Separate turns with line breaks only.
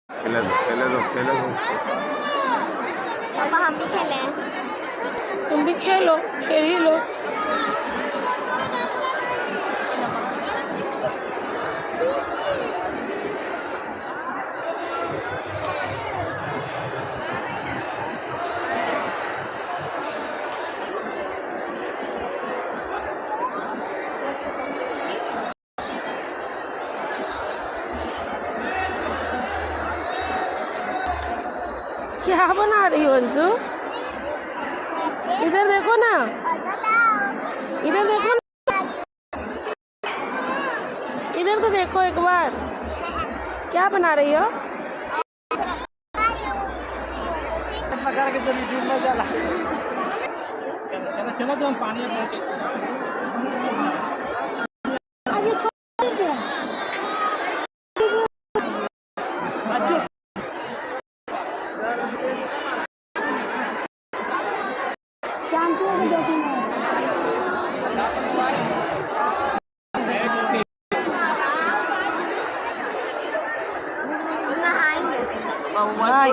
खेले दो खेले दो खेले दो उसको।
पापा हम भी खेलें।
तुम भी खेलो, खेल ही लो। क्या बना रही हो अंशु? इधर देखो ना, इधर देखो ना, इधर तो देखो एक बार। क्या बना रही हो?
चलो चलो तो हम पानी में पहुंचे।
नहाएंगे।
नहीं